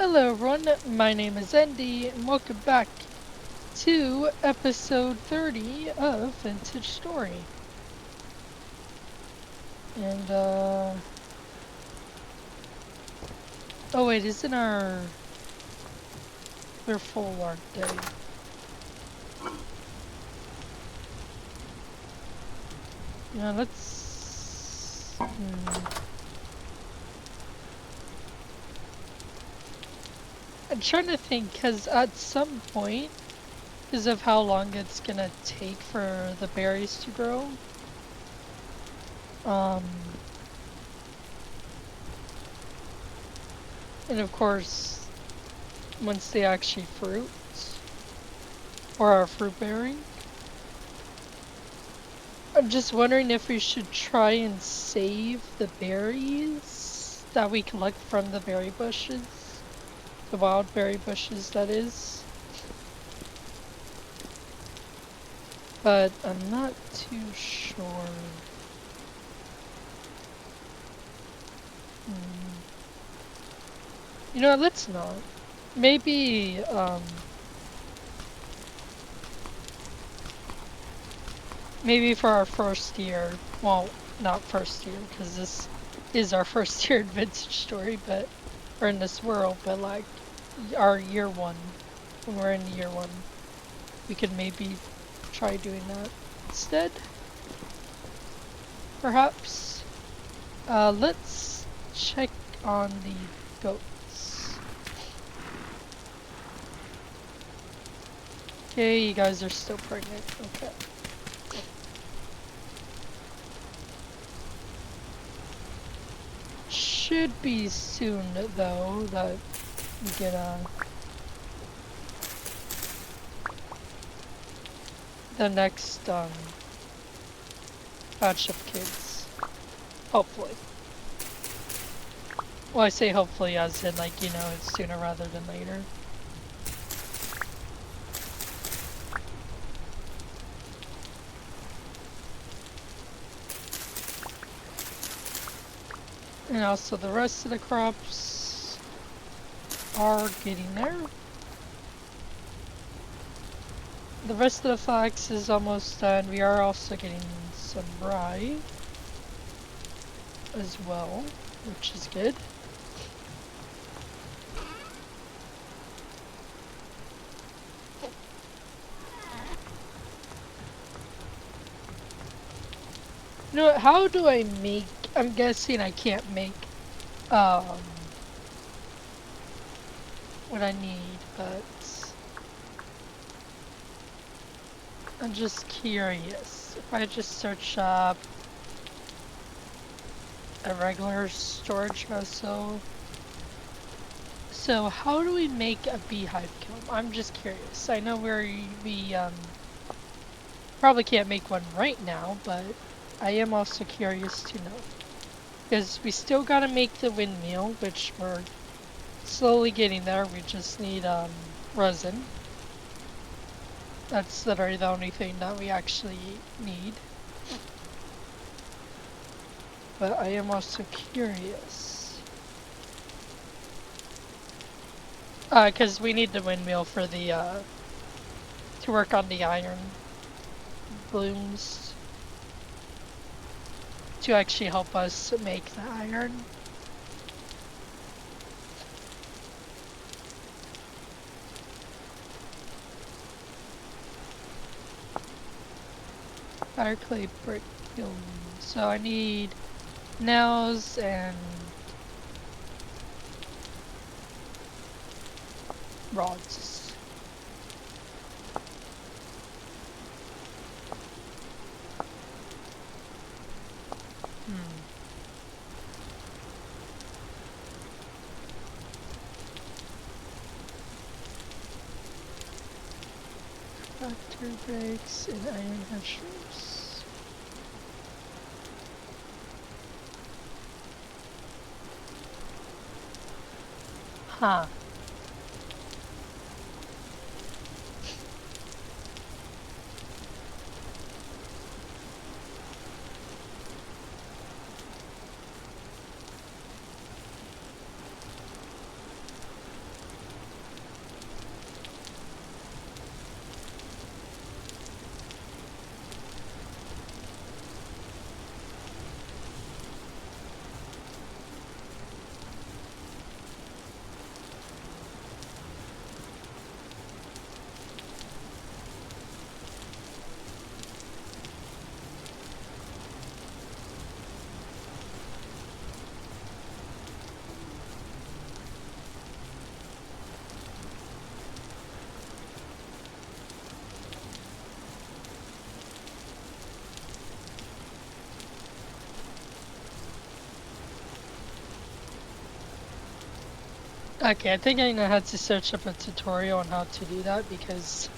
Hello everyone, my name is Andy, and welcome back to episode 30 of Vintage Story. And, oh wait, isn't our full art day? Yeah, let's... I'm trying to think, because at some point, because of how long it's gonna take for the berries to grow, and of course, once they actually fruit, or are fruit bearing, I'm just wondering if we should try and save the berries that we collect from the berry bushes. The wild berry bushes, that is. But I'm not too sure. You know what, let's not. Maybe, maybe for our first year, well, not first year, because this is our first year in Vintage Story, but, or in this world, but like, our year one, when we're in year one, we could maybe try doing that instead. Perhaps. Let's check on the goats. Okay, you guys are still pregnant. Okay. Should be soon, though, that we get the next batch of kids. Hopefully. Well, I say hopefully as in, like, you know, it's sooner rather than later. And also the rest of the crops are getting there. The rest of the flax is almost done. We are also getting some rye as well, which is good. You know, how do I make, I'm guessing I can't make what I need, but I'm just curious. If I just search up a regular storage vessel. So how do we make a beehive comb? I'm just curious. I know we probably can't make one right now, but I am also curious to know. Because we still gotta make the windmill, which we're slowly getting there. We just need resin. That's literally the only thing that we actually need. But I am also curious. Because we need the windmill for the, to work on the iron blooms. To actually help us make the iron. Fire clay brick kiln. So I need nails and rods. Factor bricks and iron mushrooms. Huh. Okay, I think I know how to search up a tutorial on how to do that because,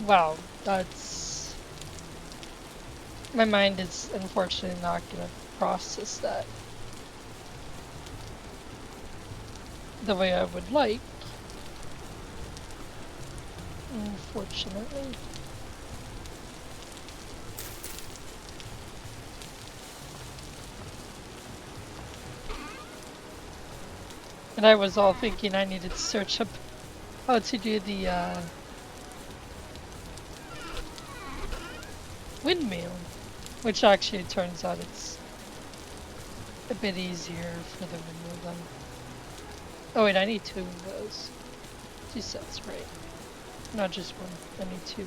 wow, that's... My mind is unfortunately not gonna process that the way I would like, unfortunately. And I was all thinking I needed to search up how to do the windmill, which actually turns out it's a bit easier for the windmill than... Oh wait, I need two of those. Two sets, right? Not just one, I need two.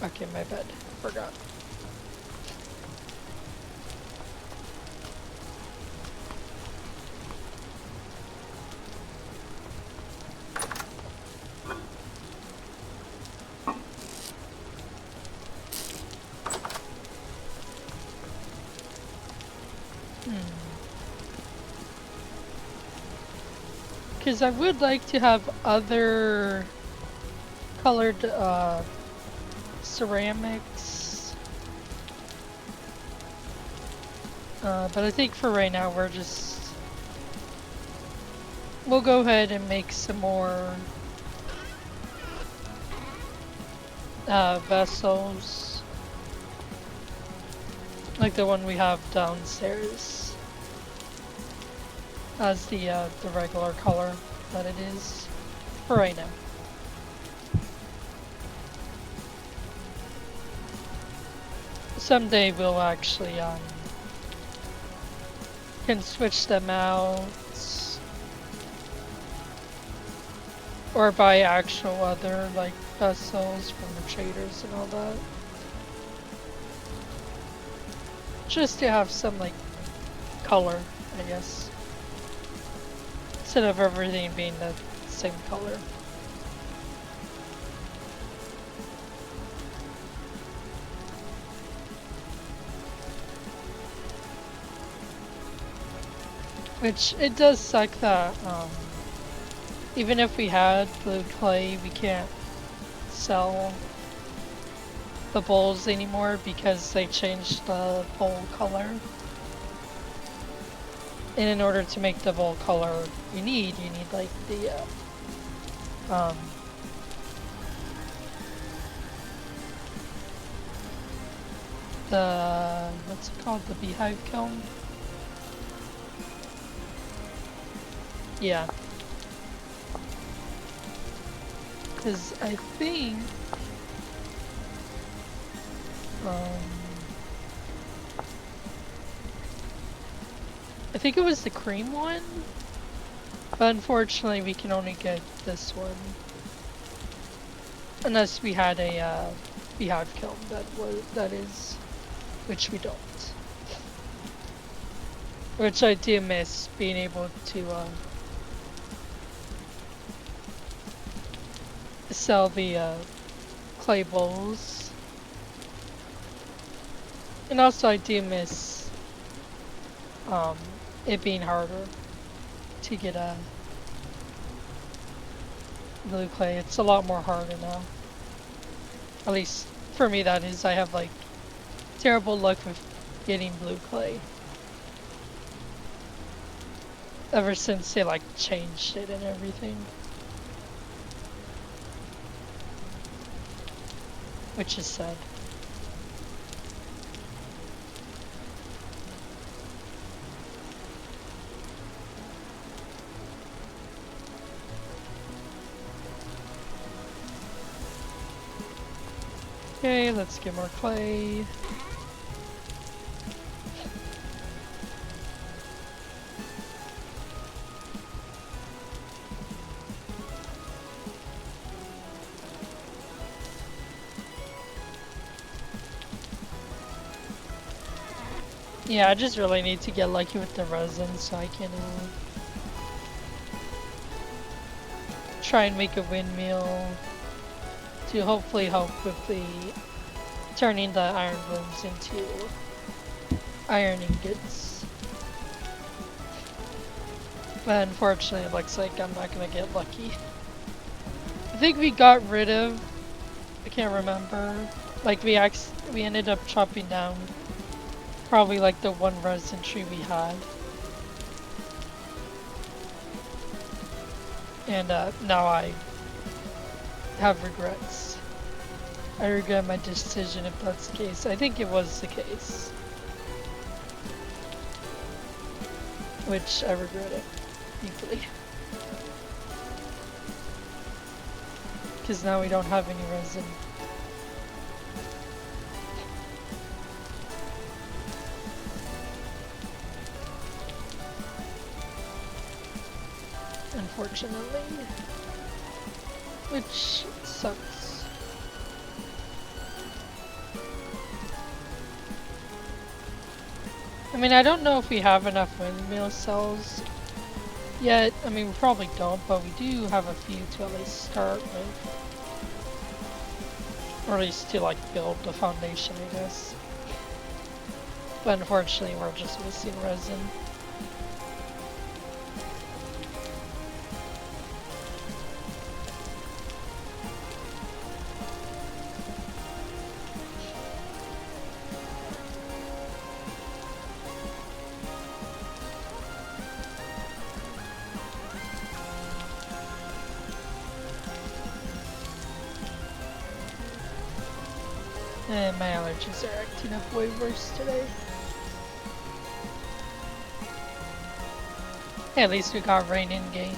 Okay, my bad, forgot. Because I would like to have other colored ceramics. But I think for right now we'll go ahead and make some more vessels. Like the one we have downstairs. As the regular color that it is for right now. Someday we'll actually can switch them out or buy actual other like vessels from the traders and all that. Just to have some like color, I guess. Instead of everything being the same color. Which, it does suck that, even if we had blue clay, we can't sell the bowls anymore because they changed the bowl color. And in order to make the bowl color you need like the what's it called? The beehive kiln? Yeah. Because I think it was the cream one, but unfortunately we can only get this one unless we had a beehive kiln that is, which we don't. Which I do miss being able to sell the clay bowls, and also I do miss it being harder to get a blue clay. It's a lot more harder now. At least for me that is. I have like terrible luck with getting blue clay. Ever since they like changed it and everything. Which is sad. Okay, let's get more clay. Yeah, I just really need to get lucky with the resin so I can try and make a windmill to hopefully help with the turning the iron blooms into iron ingots. But unfortunately, it looks like I'm not gonna get lucky. I think we got rid of, I can't remember, like we ended up chopping down probably like the one resin tree we had. And now I have regrets. I regret my decision if that's the case. I think it was the case. Which I regret it deeply. Because now we don't have any resin. Unfortunately. Which sucks. I mean, I don't know if we have enough windmill cells yet. I mean, we probably don't, but we do have a few to at least start with. Or at least to, like, build the foundation, I guess. But unfortunately, we're just missing resin. And my allergies are acting up way worse today. Hey, at least we got rain in game.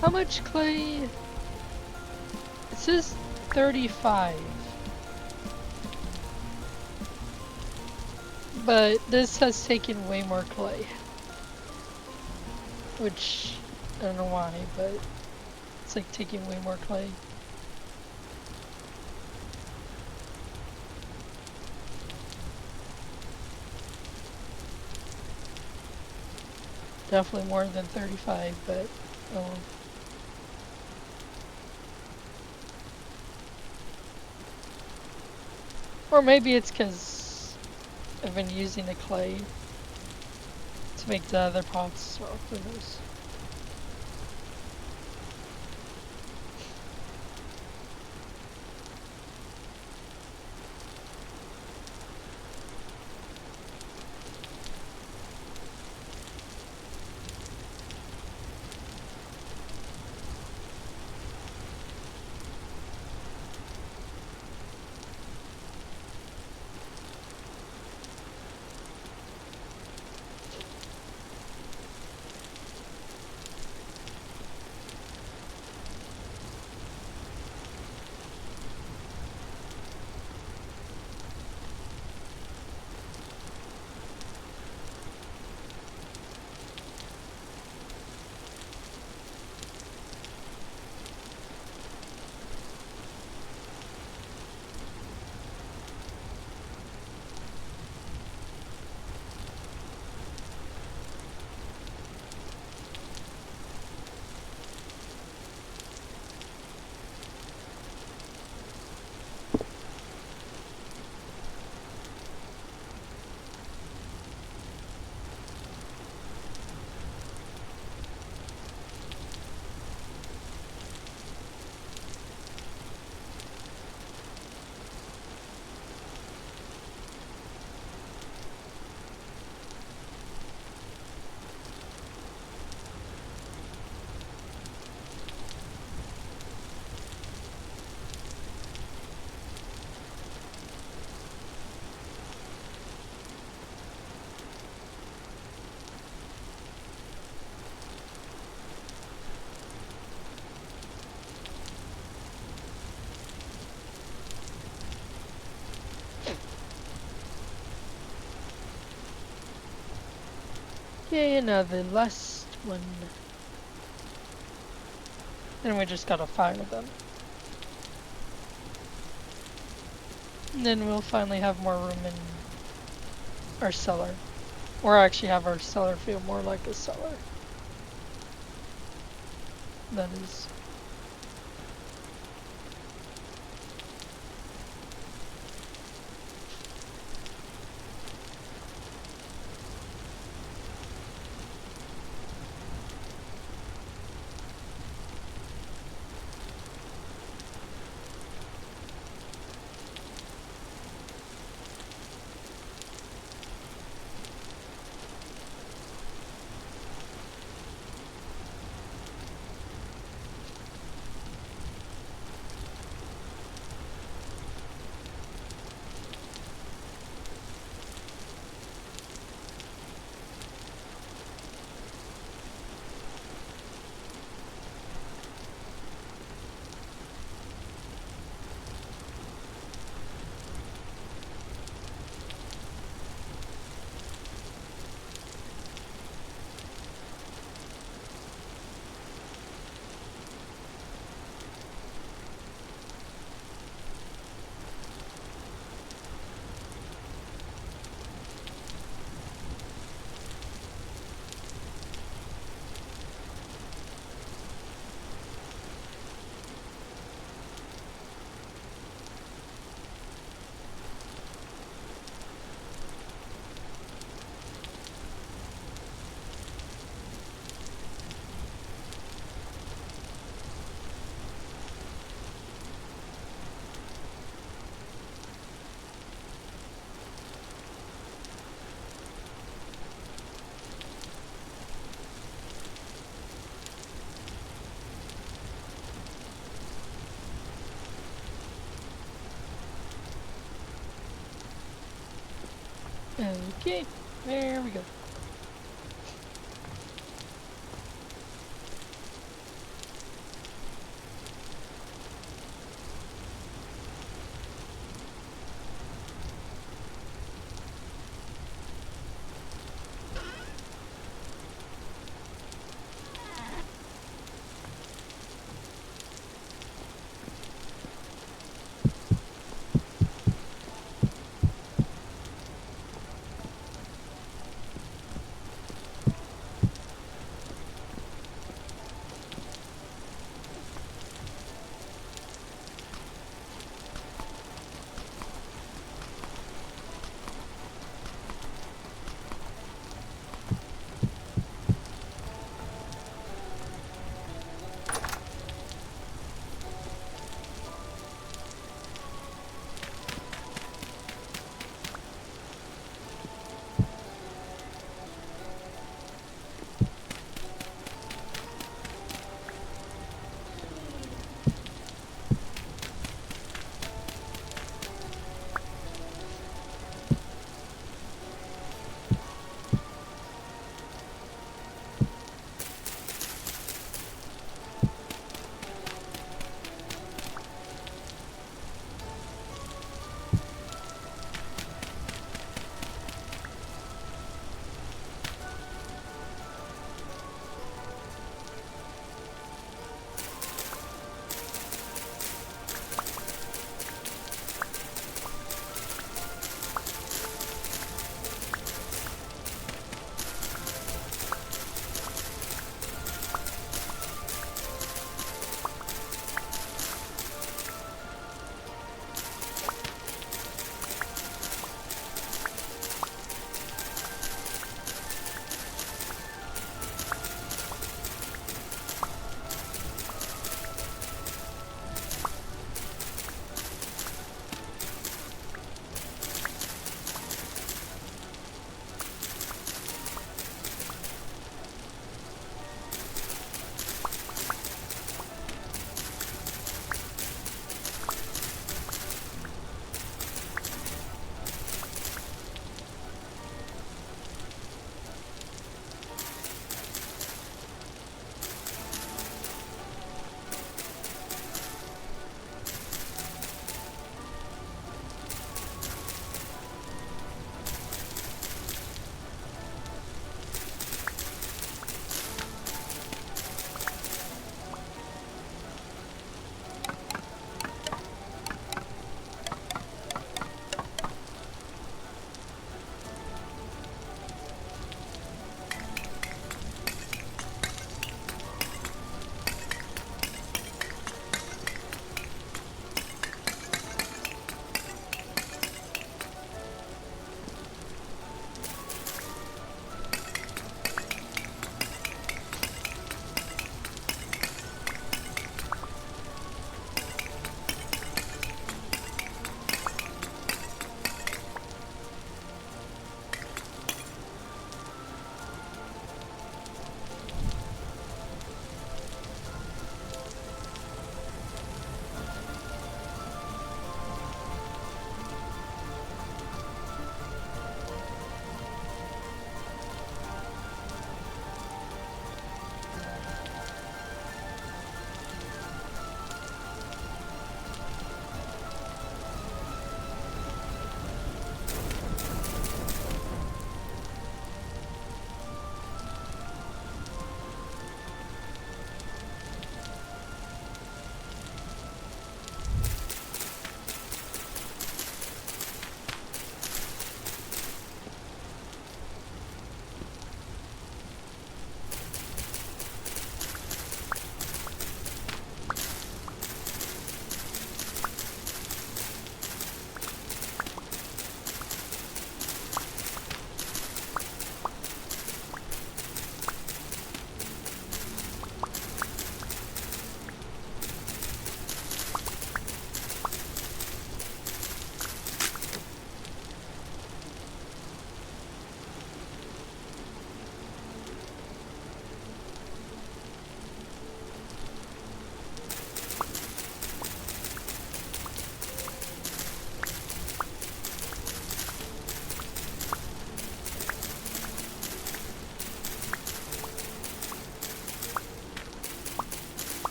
How much clay? It says 35. But this has taken way more clay. Which, I don't know why, but it's like taking way more clay. Definitely more than 35, but oh. Or maybe it's because I've been using the clay to make the other pots, so who knows. Okay, now the last one. Then we just gotta fire them. And then we'll finally have more room in our cellar. Or actually have our cellar feel more like a cellar. That is. Okay, there we go.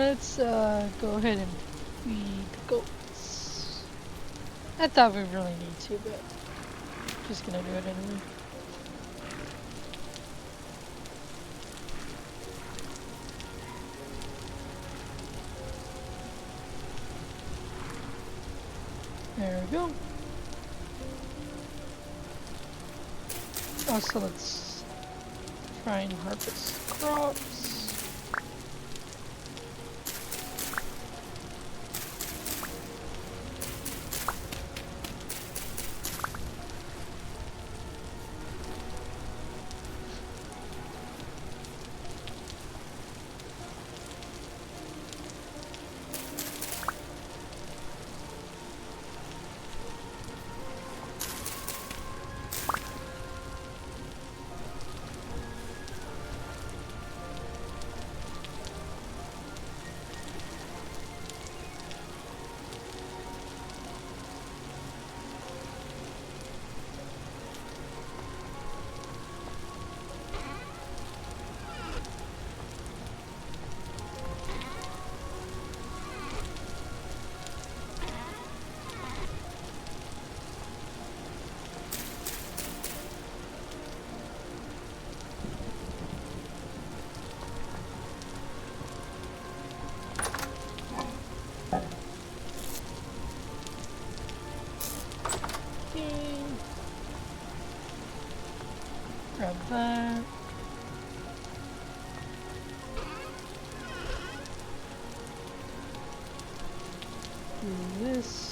Let's go ahead and feed the goats. I thought we really need to, but just gonna do it anyway. There we go. Also, let's try and harvest crops. Grab that. Do this.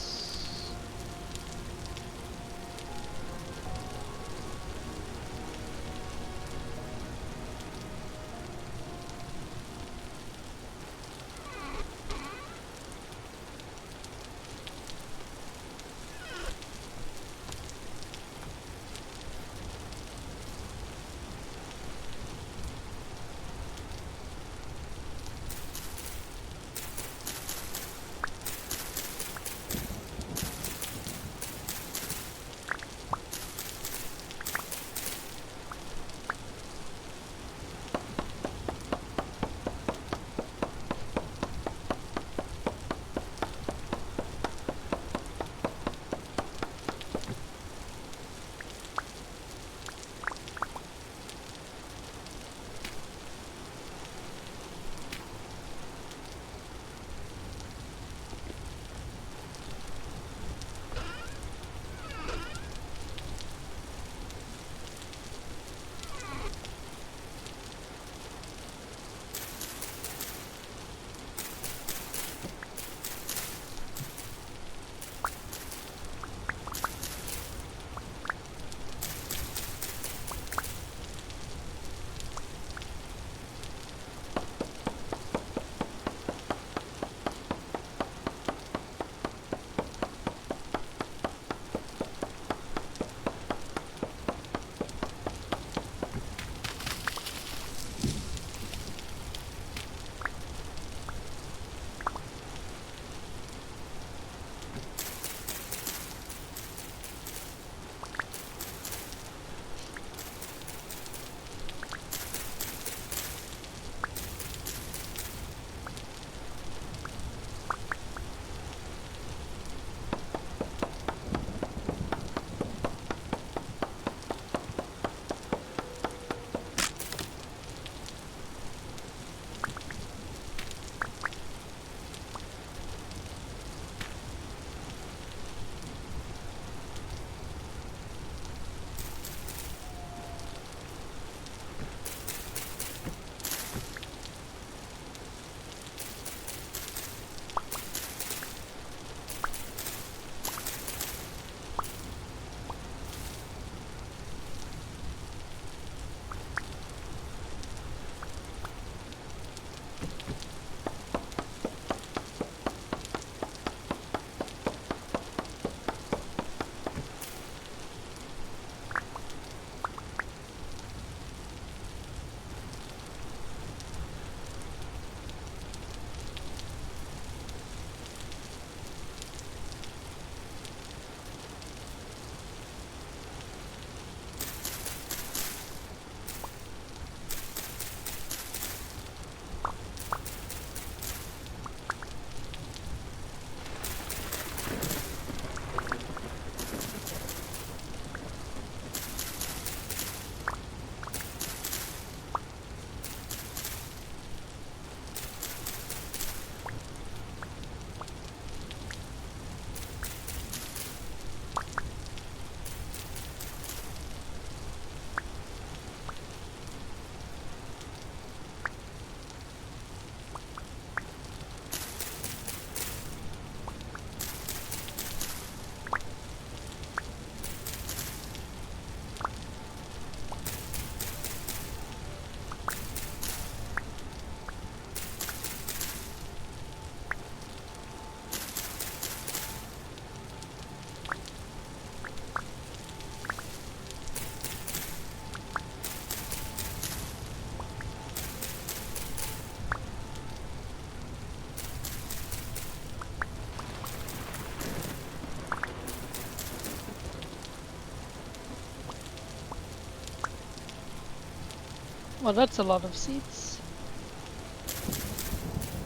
Well, that's a lot of seeds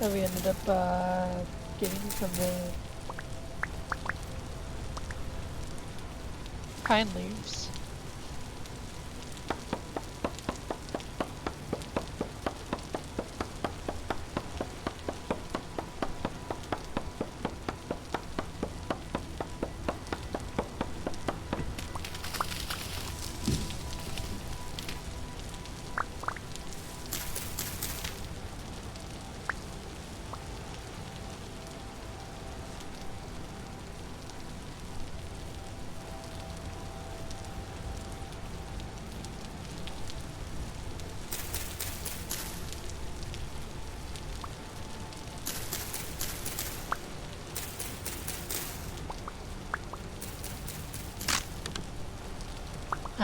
that we ended up getting from the pine leaves.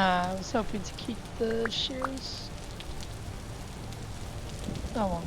I was hoping to keep the shears. Oh well.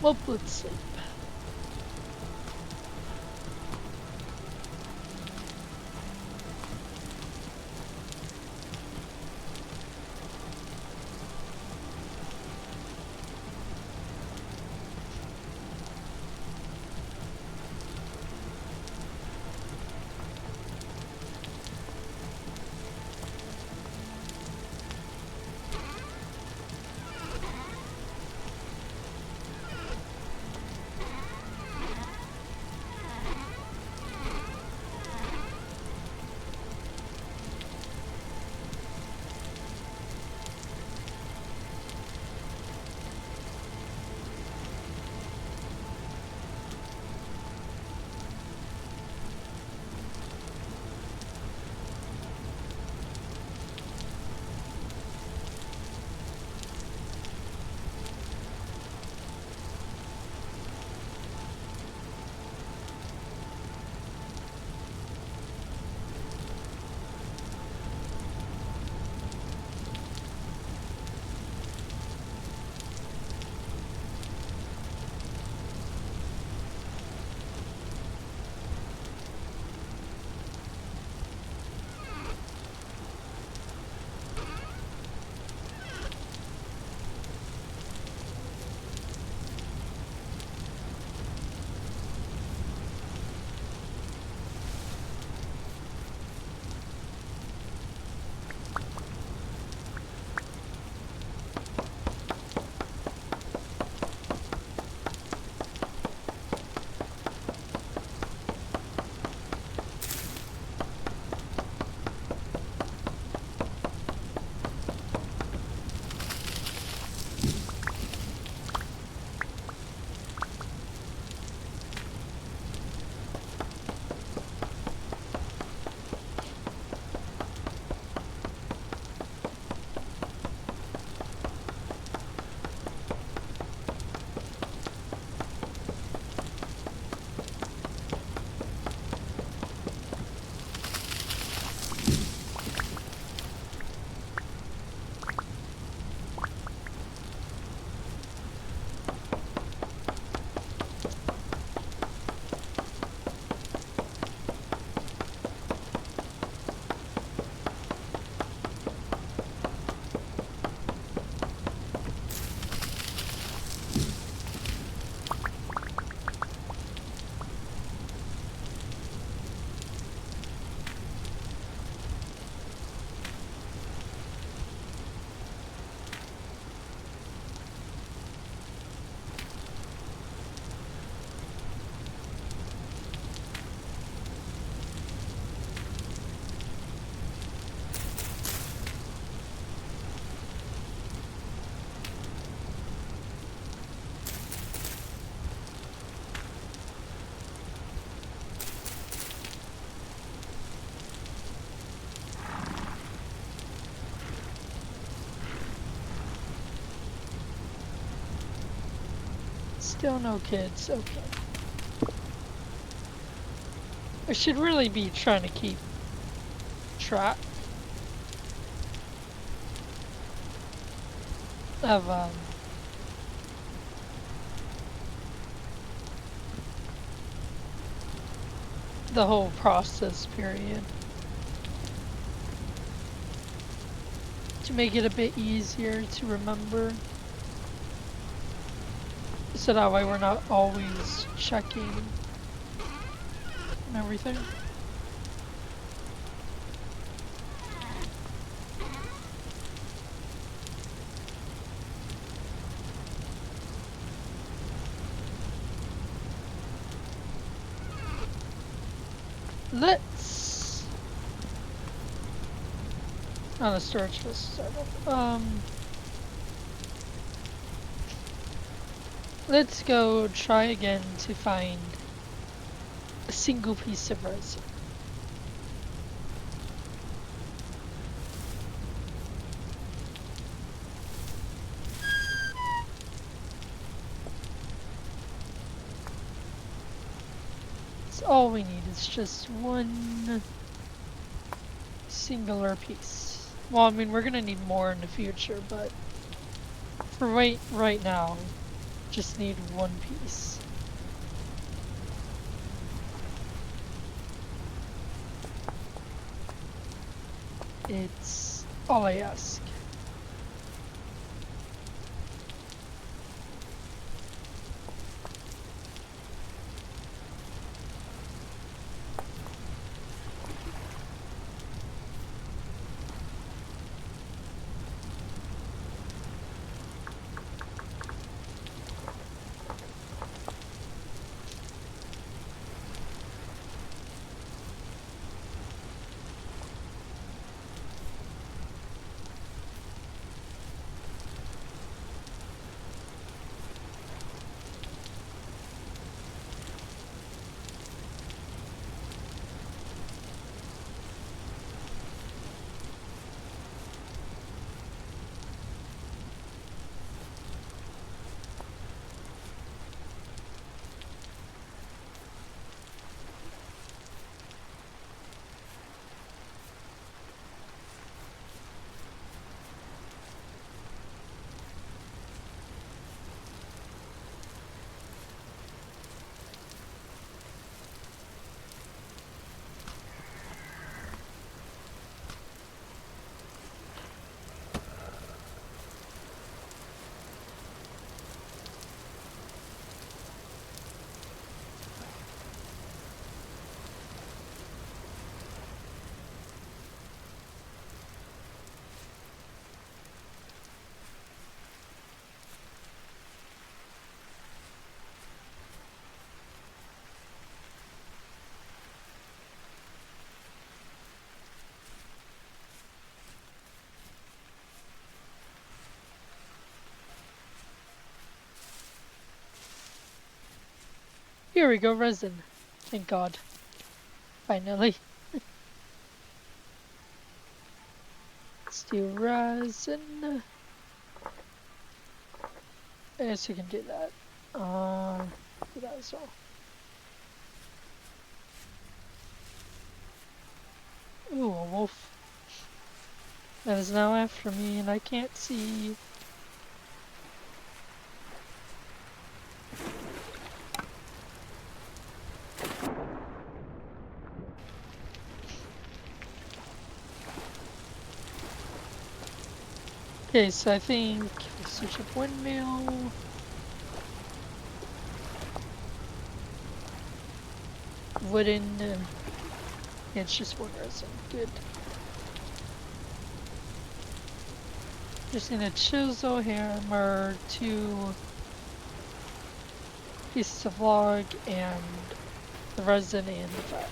Well, let's sleep. Still no kids, okay. I should really be trying to keep track of the whole process period to make it a bit easier to remember, so that way we're not always checking and everything. Let's on the storage was started. Let's go try again to find a single piece of resin. That's all we need. It's just one singular piece. Well, I mean, we're gonna need more in the future, but for right now, just need one piece. It's all I ask. Here we go, resin. Thank God. Finally. Let's do resin. I guess we can do that. Do that as well. Ooh, a wolf. That is now after me, and I can't see. Okay, so I think we'll switch up windmill. Wooden. Yeah, it's just wood resin. Good. Just need a chisel, hammer, 2 pieces of log, and the resin and the fat.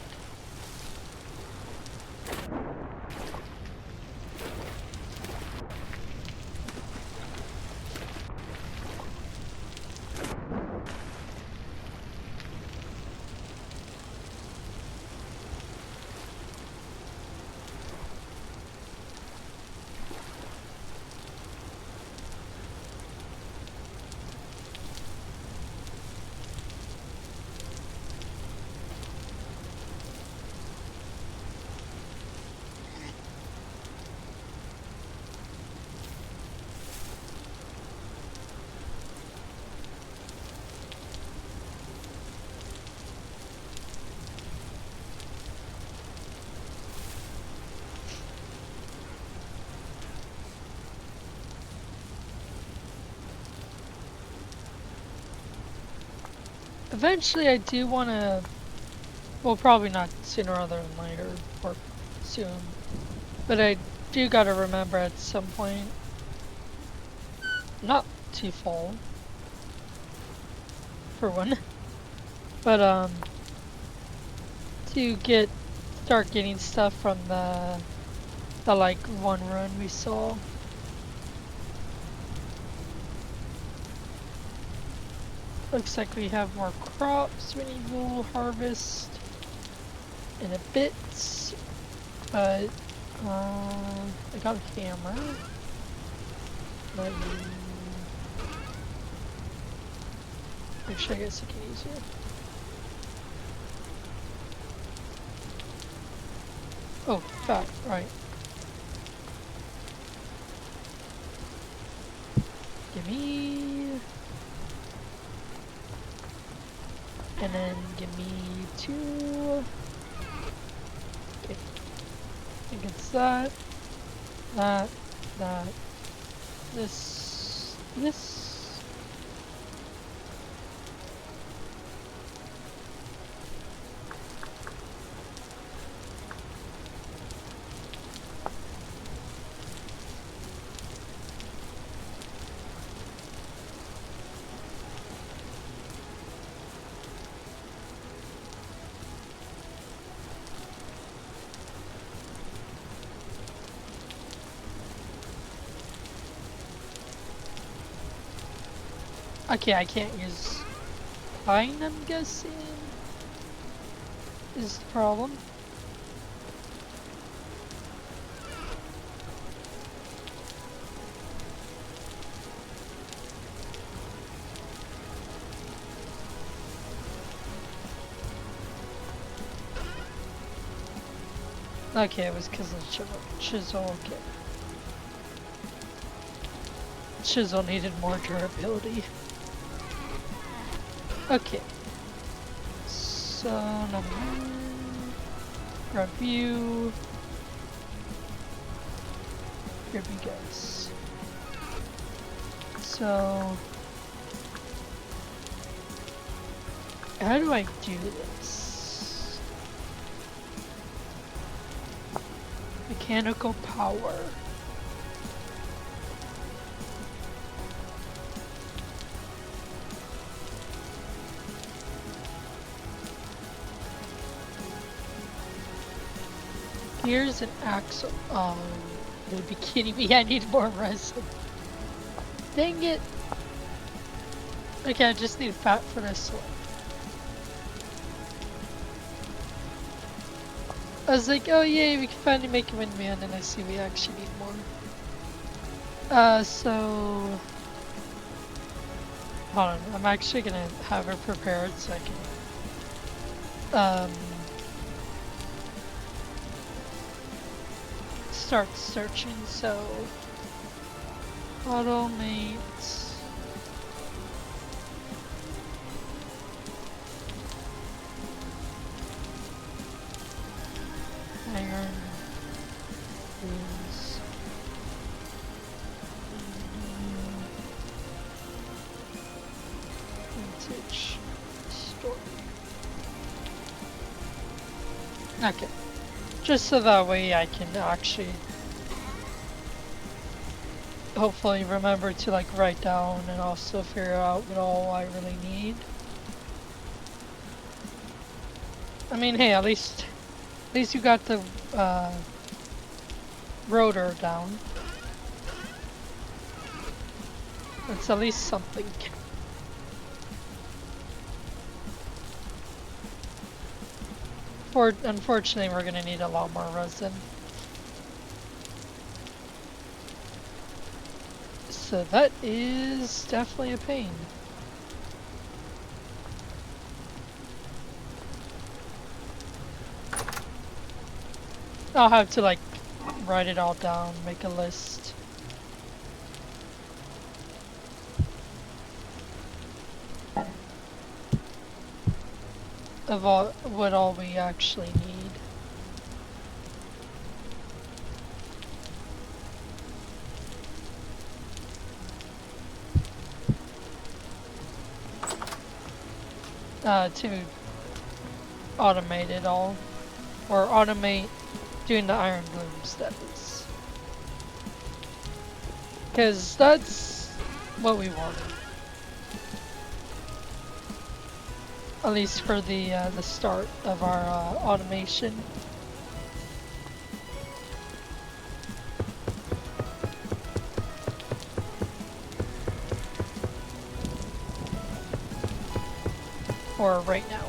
Eventually I do want to, well, probably not sooner rather than later, or soon, but I do gotta remember at some point not to fall, for one, but to start getting stuff from the like one run we saw. Looks like we have more crops we'll harvest in a bit, but I got a hammer. Actually, I guess I can use it. Oh, fat, right. Gimme. And then give me 2. Okay. I think it's that, this. Okay, I can't use pine, I'm guessing, is the problem. Okay, it was because of the chisel, okay. Chisel needed more durability. Okay. So, number 1. Grab you. Grab you guys. So, how do I do this? Mechanical power. Here's an axle. Oh, you'd be kidding me. I need more resin. Dang it. Okay, I just need fat for this one. I was like, oh yay, we can finally make a windmill, and then I see we actually need more. So... Hold on, I'm actually gonna have her prepared so I can, start searching, so... Automate... Iron... is... Vintage... Story... Okay. Just so that way I can actually hopefully remember to like write down and also figure out what all I really need. I mean, hey, at least you got the rotor down. It's at least something. Unfortunately, we're gonna need a lot more resin. So that is definitely a pain. I'll have to like write it all down, make a list. Of what all we actually need. to automate it all, or automate doing the iron blooms, that is. Because that's what we wanted. At least for the start of our automation. Or right now.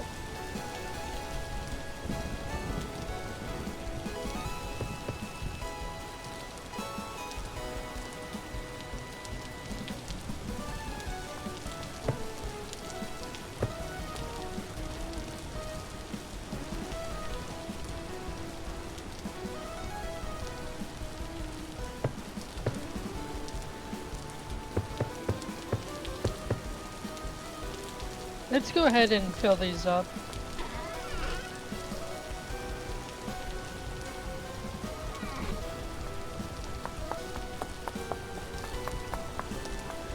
Let's go ahead and fill these up.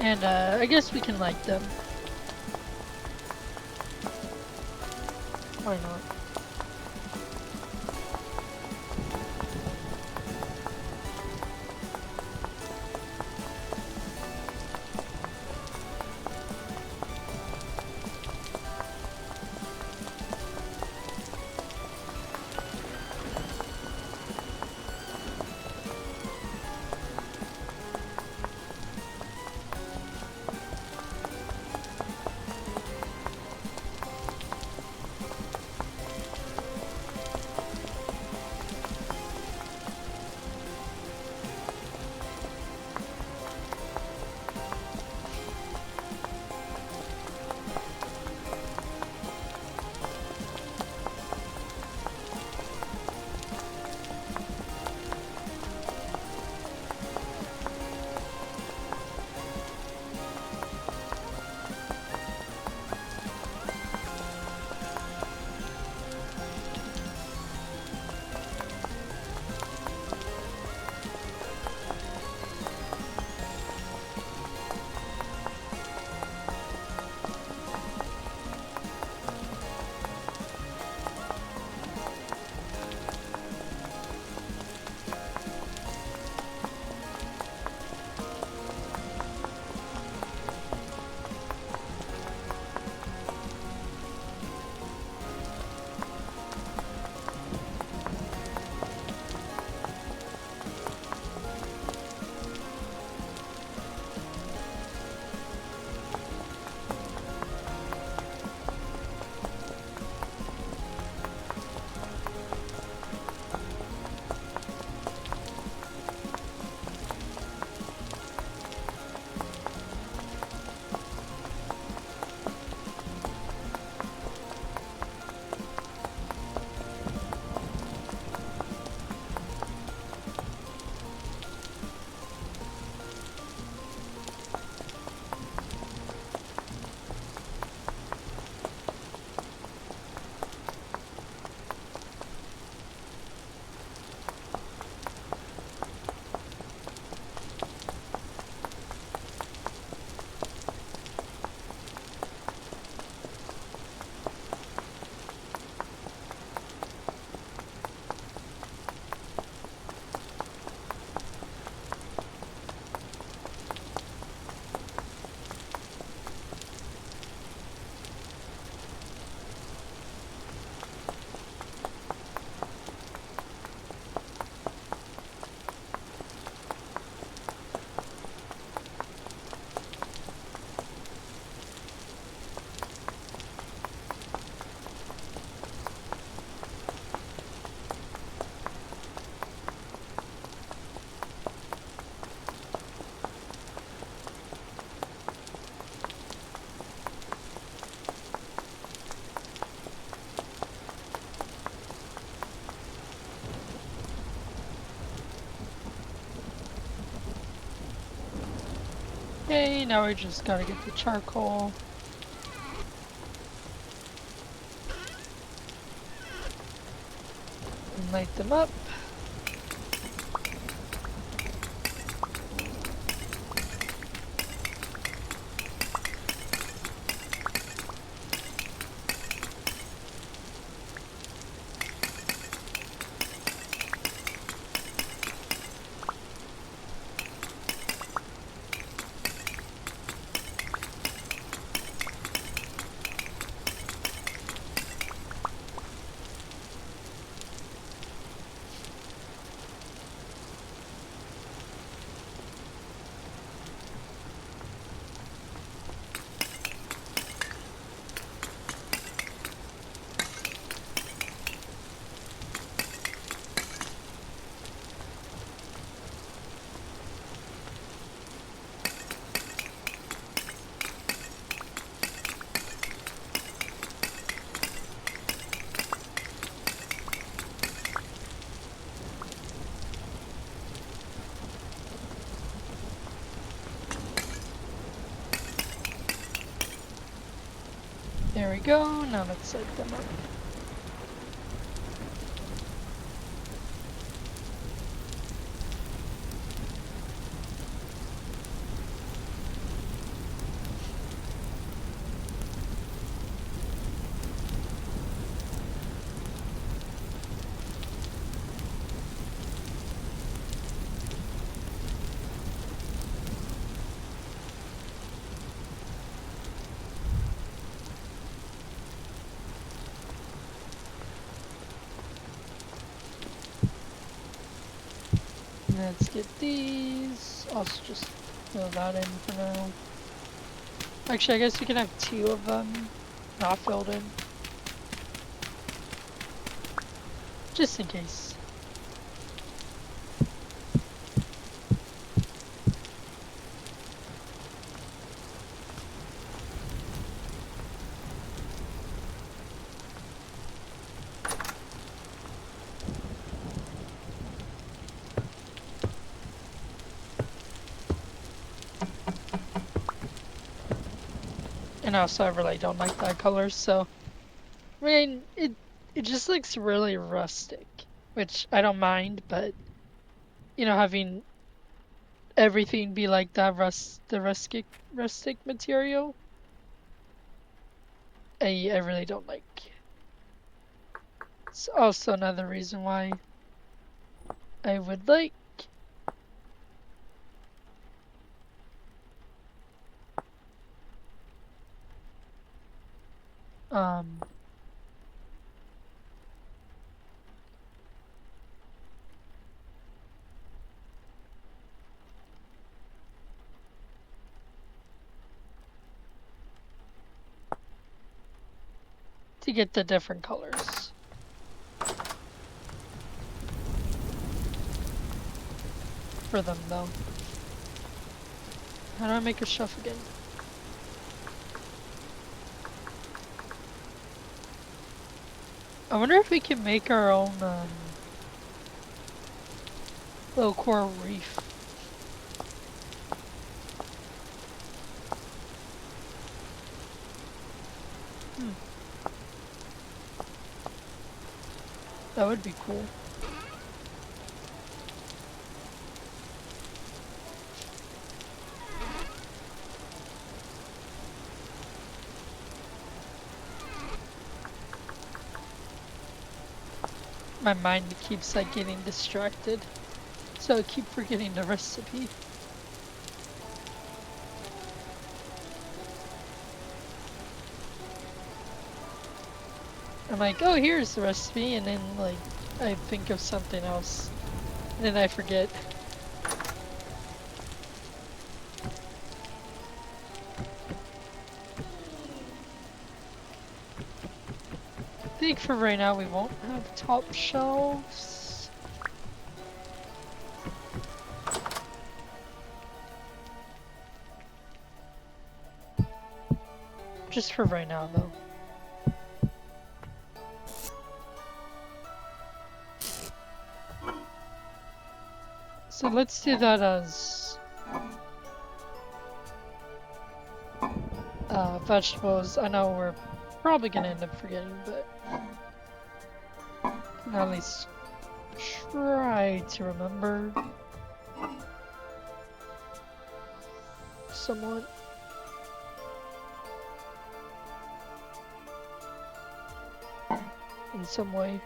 And I guess we can light them. Why not? Okay, now we just gotta get the charcoal. And light them up. There we go, now let's set them up. Let's get these. I'll just fill that in for now. Actually, I guess we can have 2 of them not filled in. Just in case. And also, I really don't like that color, so... I mean, it just looks really rustic, which I don't mind, but... You know, having everything be like that rustic material, I really don't like. It's also another reason why I would like to get the different colors. For them, though. How do I make a shelf again? I wonder if we can make our own little coral reef. That would be cool. My mind keeps like getting distracted, so I keep forgetting the recipe. I'm like, oh, here's the recipe, and then like I think of something else, and then I forget. I think for right now we won't have top shelves. Just for right now, though. So let's do that as vegetables. I know we're probably gonna end up forgetting, but at least try to remember somewhat. In some way.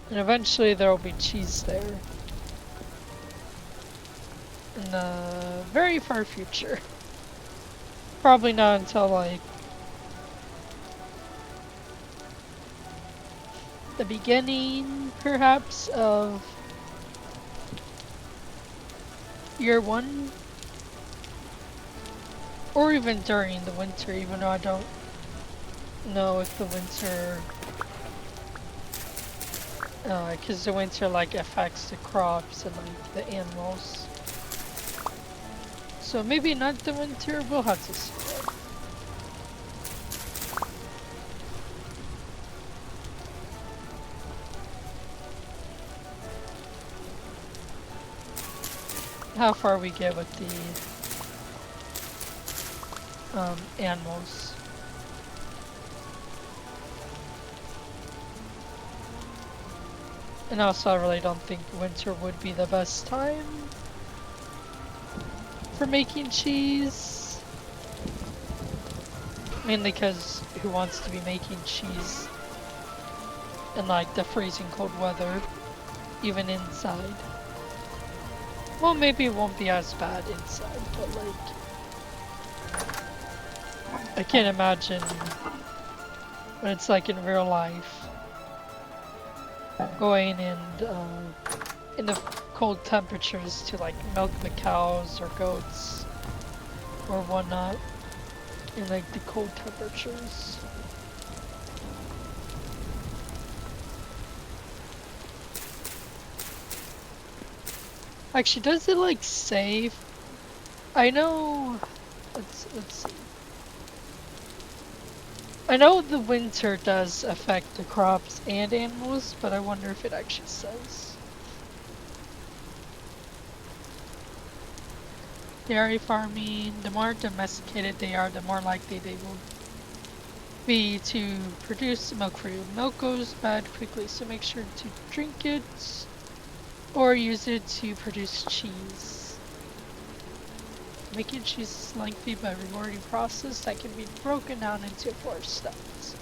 And eventually there will be cheese there. In the very far future. Probably not until like the beginning, perhaps, of year 1. Or even during the winter, even though I don't know if the winter, because the winter like affects the crops and like the animals. So maybe not the winter. We'll have to see. How far we get with the animals. And also I really don't think winter would be the best time for making cheese. Mainly because who wants to be making cheese in like the freezing cold weather, even inside? Well, maybe it won't be as bad inside, but like, I can't imagine when it's like in real life, going in the cold temperatures to like milk the cows or goats or whatnot in like the cold temperatures. Actually, does it like say? I know. Let's see. I know the winter does affect the crops and animals, but I wonder if it actually says. Dairy farming, the more domesticated they are, the more likely they will be to produce milk for you. Milk goes bad quickly, so make sure to drink it or use it to produce cheese. Making cheese is lengthy but rewarding process that can be broken down into 4 steps.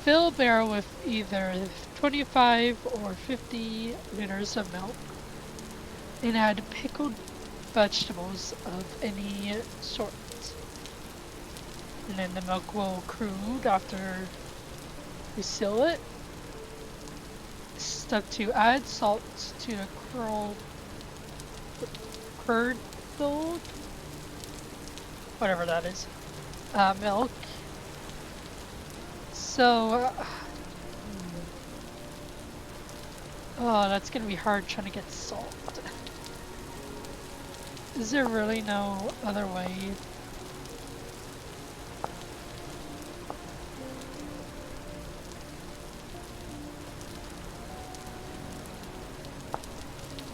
Fill a barrel with either 25 or 50 liters of milk and add pickled vegetables of any sort. And then the milk will crude after you seal it. Step 2, add salt to the curdled, whatever that is, milk. So, oh, that's gonna be hard trying to get salt. Is there really no other way?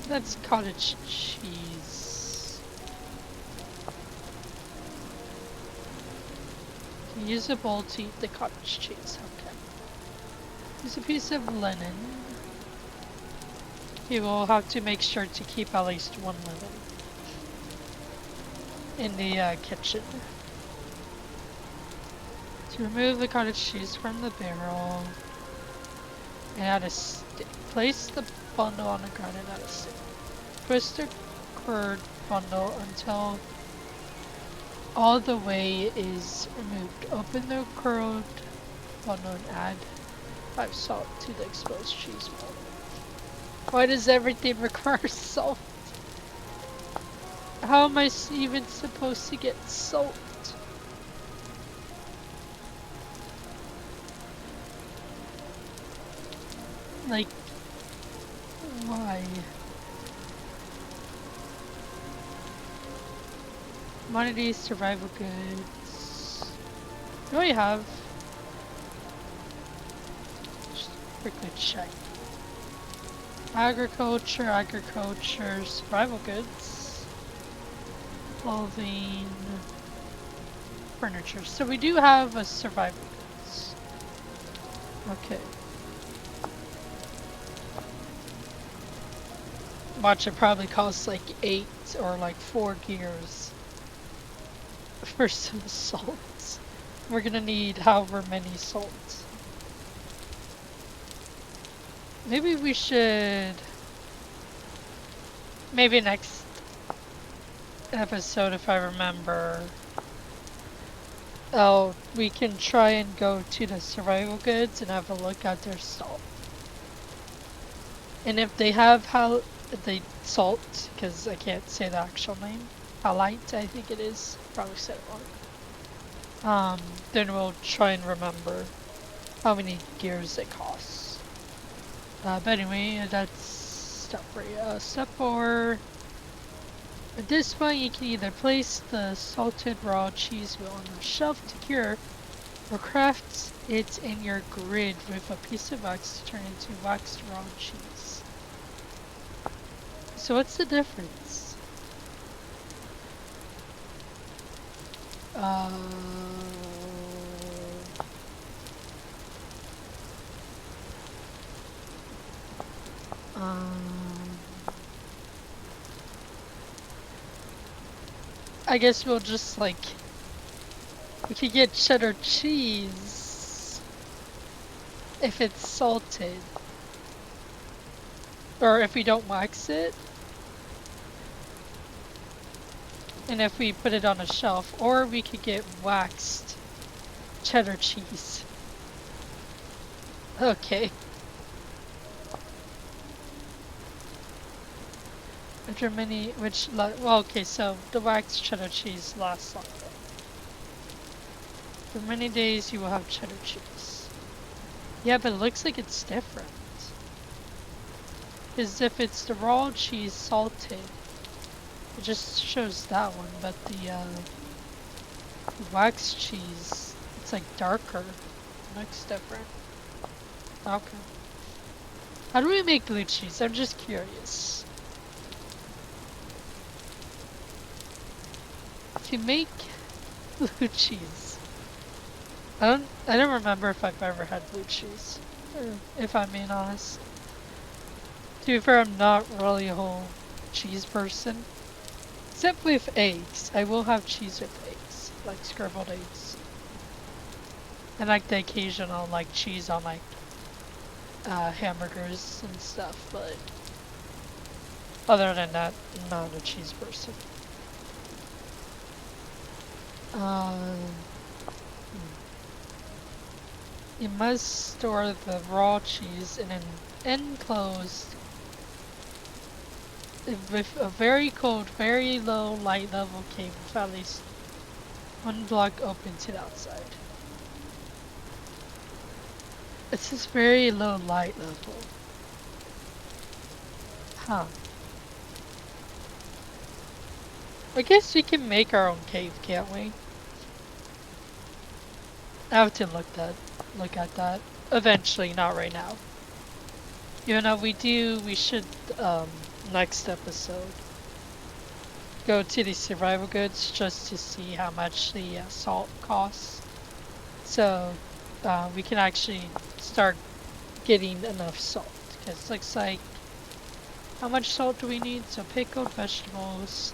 That's cottage cheese. Can use a bowl to eat the cottage cheese. Okay. Use a piece of linen. You will have to make sure to keep at least 1 linen in the kitchen. To remove the cottage cheese from the barrel, and add a stick. Place the bundle on the ground and add a stick. Twist the curd bundle until all the whey is removed. Open the curd bundle and add 5 salt to the exposed cheese mold. Why does everything require salt? How am I even supposed to get salt? Like, why? Commodities, survival goods. Do I have? Just quickly check. Agriculture, survival goods, clothing, furniture. So we do have a survival goods. Okay. Watch, it probably costs like 8 or like 4 gears for some salts. We're gonna need however many salts. Maybe we should... Maybe next episode, if I remember. Oh, we can try and go to the survival goods and have a look at their salt. And if they have salt, because I can't say the actual name. Halite, I think it is. Probably said it wrong. then we'll try and remember how many gears it costs. But anyway, that's step 3. Step 4. At this point, you can either place the salted raw cheese wheel on the shelf to cure, or craft it in your grid with a piece of wax to turn into waxed raw cheese. So what's the difference? I guess we'll just like, we could get cheddar cheese if it's salted, or if we don't wax it, and if we put it on a shelf, or we could get waxed cheddar cheese. Okay. After many, well, okay, so the waxed cheddar cheese lasts longer. For many days you will have cheddar cheese. Yeah, but it looks like it's different. Because if it's the raw cheese salted, it just shows that one, but the waxed cheese, it's like darker. It looks different. Okay. How do we make blue cheese? I'm just curious. To make blue cheese, I don't remember if I've ever had blue cheese, if I'm being honest. To be fair, I'm not really a whole cheese person, except with eggs. I will have cheese with eggs, like scrambled eggs, and like the occasional like cheese on like hamburgers and stuff. But other than that, I'm not a cheese person. You must store the raw cheese in an enclosed with a very cold, very low light level cave with at least one block open to the outside. It's this very low light level. Huh. I guess we can make our own cave, can't we? I have to look at that eventually, not right now. Even though we should next episode go to the survival goods just to see how much the salt costs, so we can actually start getting enough salt. Because it looks like, how much salt do we need? So pickled vegetables.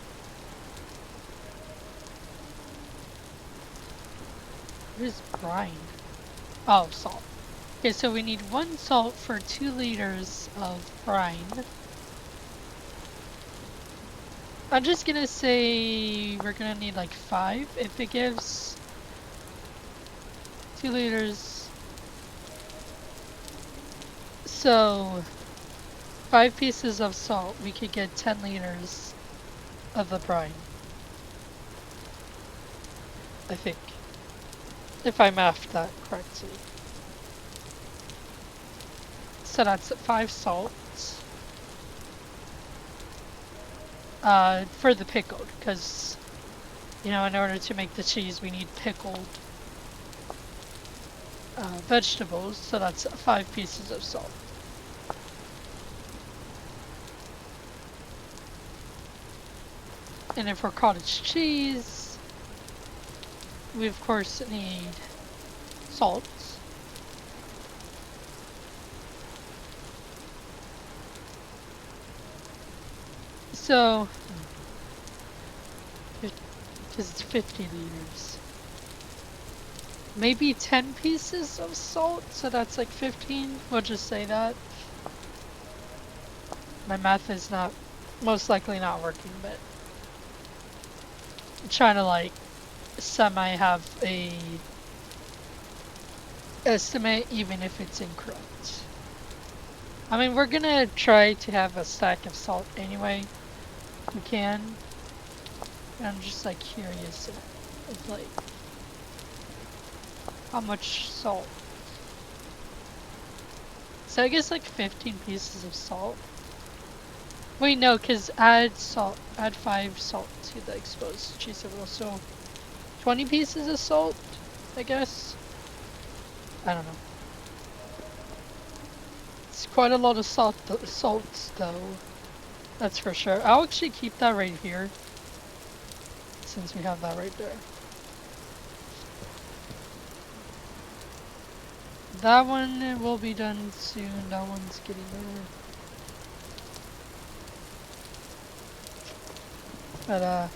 What is brine? Oh, salt. Okay, so we need 1 salt for 2 liters of brine. I'm just gonna say we're gonna need like 5 if it gives 2 liters. So 5 pieces of salt, we could get 10 liters of the brine. I think. If I mathed that correctly. So that's 5 salts. For the pickled, because, you know, in order to make the cheese we need pickled vegetables, so that's 5 pieces of salt. And if we're cottage cheese, we of course need salt. So, because it's 50 liters. Maybe 10 pieces of salt, so that's like 15. We'll just say that. My math is not, most likely not working, but I'm trying to like semi have a estimate even if it's incorrect. I mean, we're gonna try to have a stack of salt anyway. We can. And I'm just like curious if like how much salt. So I guess like 15 pieces of salt. Wait, no, because add salt, add 5 salt to the exposed cheese oil. So 20 pieces of salt, I guess. I don't know. It's quite a lot of salts though. That's for sure. I'll actually keep that right here, since we have that right there. That one will be done soon. That one's getting there. But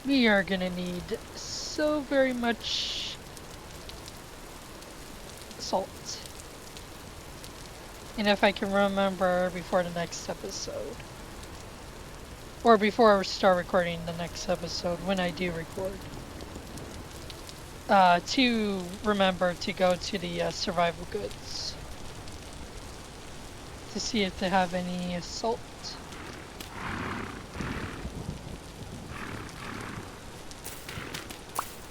we are gonna need so very much salt. And if I can remember before the next episode. Or before I start recording the next episode, when I do record. To remember to go to the survival goods. To see if they have any salt.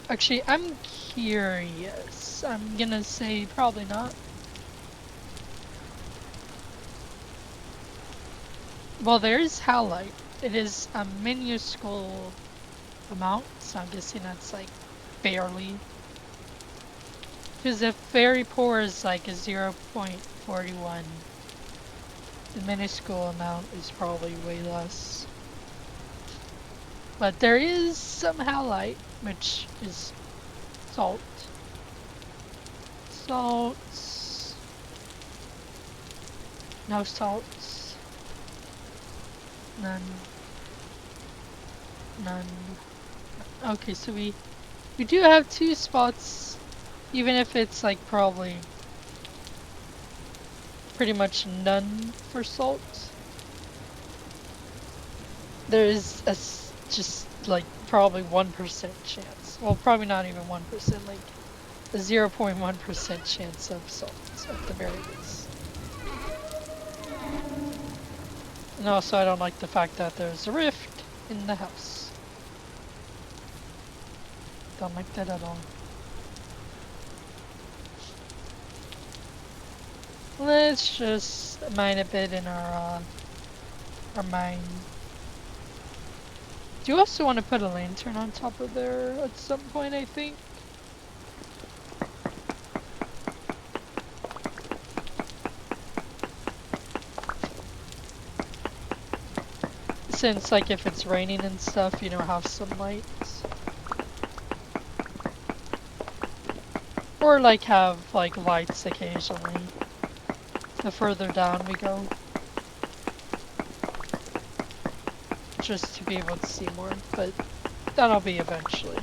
Actually, I'm curious. I'm gonna say probably not. Well, there's halite. It is a minuscule amount, so I'm guessing that's like barely. Because if very poor is like a 0.41, the minuscule amount is probably way less. But there is some halite, which is salt. Salts. No salts. None. None. Okay, so we do have 2 spots, even if it's like probably pretty much none for salt. There is a just like probably 1% chance. Well, probably not even 1%, like a 0.1% chance of salt at the very least. And also I don't like the fact that there's a rift in the house. Don't like that at all. Let's just mine a bit in our mine. Do you also want to put a lantern on top of there at some point, I think? Since, like, if it's raining and stuff, you don't have some lights. Or, like, have, like, lights occasionally. The further down we go. Just to be able to see more, but that'll be eventually.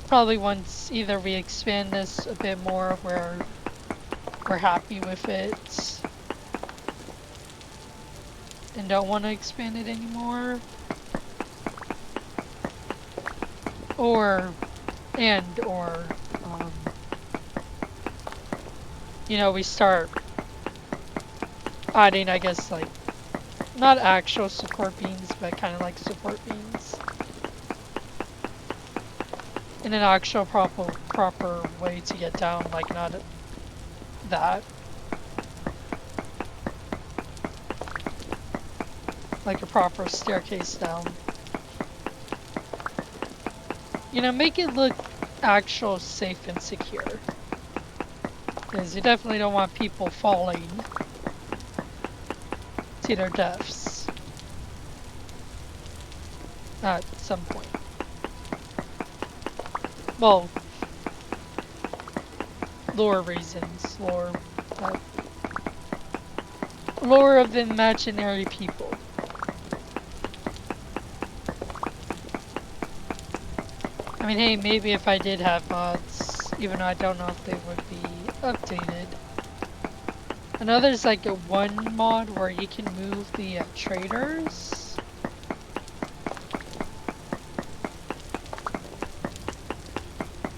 Probably once either we expand this a bit more where we're happy with it and don't want to expand it anymore, or you know, we start adding, I guess, like not actual support beams, but kind of like support beams in an actual proper way to get down, like not that. Like a proper staircase down. You know, make it look actual safe and secure. Because you definitely don't want people falling to their deaths at some point. Well, lore reasons, lore of the imaginary people. I mean, hey, maybe if I did have mods, even though I don't know if they would be updated. I know there's like a one mod where you can move the traders.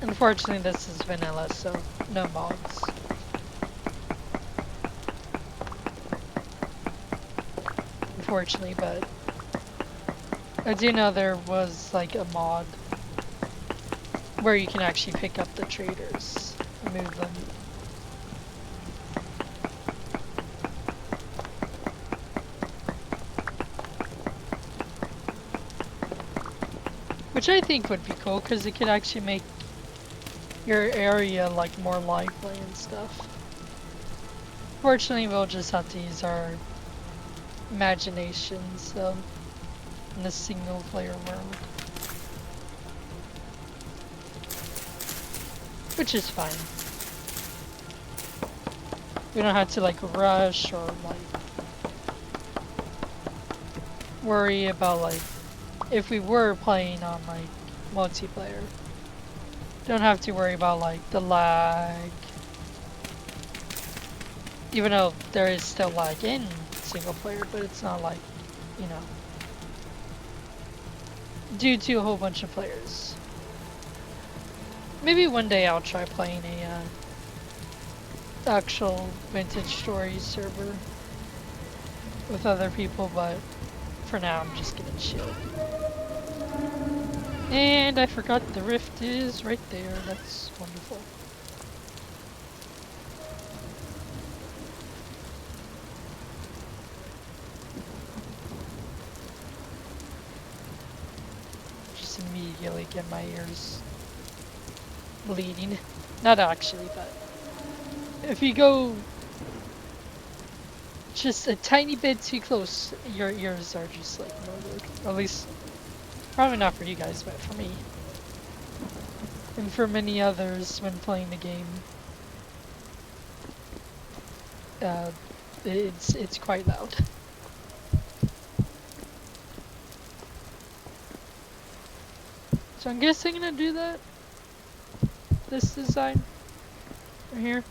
Unfortunately, this is vanilla, so no mods. Unfortunately, but I do know there was like a mod where you can actually pick up the traders and move them. Which I think would be cool because it could actually make your area like more lively and stuff. Fortunately, we'll just have to use our imaginations in the single player world. Which is fine. We don't have to like rush or like worry about like if we were playing on like multiplayer. Don't have to worry about like the lag. Even though there is still lag in single player, but it's not like, you know, due to a whole bunch of players. Maybe one day I'll try playing a actual Vintage Story server with other people, but for now I'm just gonna chill. And I forgot the rift is right there. That's wonderful. Just immediately get my ears bleeding. Not actually, but if you go just a tiny bit too close, your ears are just like murdered. At least, probably not for you guys, but for me. And for many others when playing the game. It's quite loud. So I'm guessing I'm gonna do that. This design right here.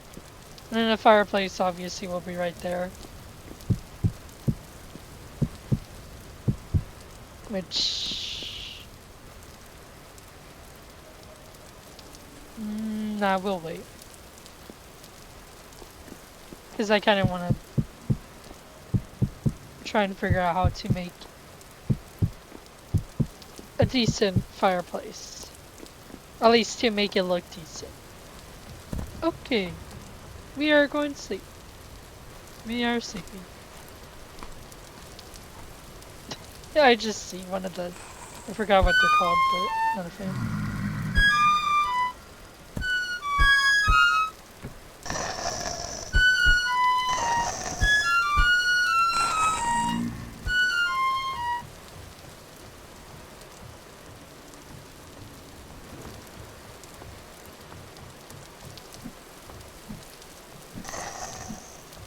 And then the fireplace obviously will be right there. Which... nah, we'll wait. Because I kind of want to try and figure out how to make a decent fireplace. At least to make it look decent. Okay. We are going to sleep. We are sleeping. Yeah, I just see one of the... I forgot what they're called, but not a fan.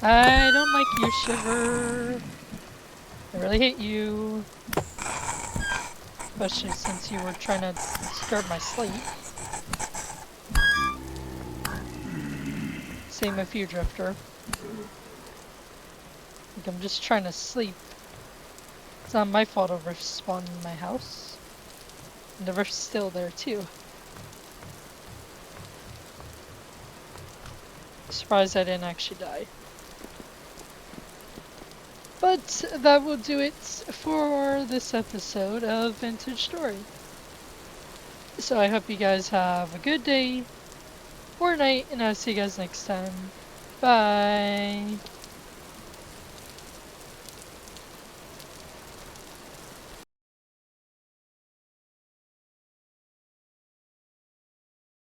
I don't like you, Shiver. I really hate you. Especially since you were trying to disturb my sleep. Same with you, Drifter. Like I'm just trying to sleep. It's not my fault a rift spawned in my house. And the rift's still there too. Surprised I didn't actually die. But that will do it for this episode of Vintage Story. So I hope you guys have a good day or night, and I'll see you guys next time. Bye!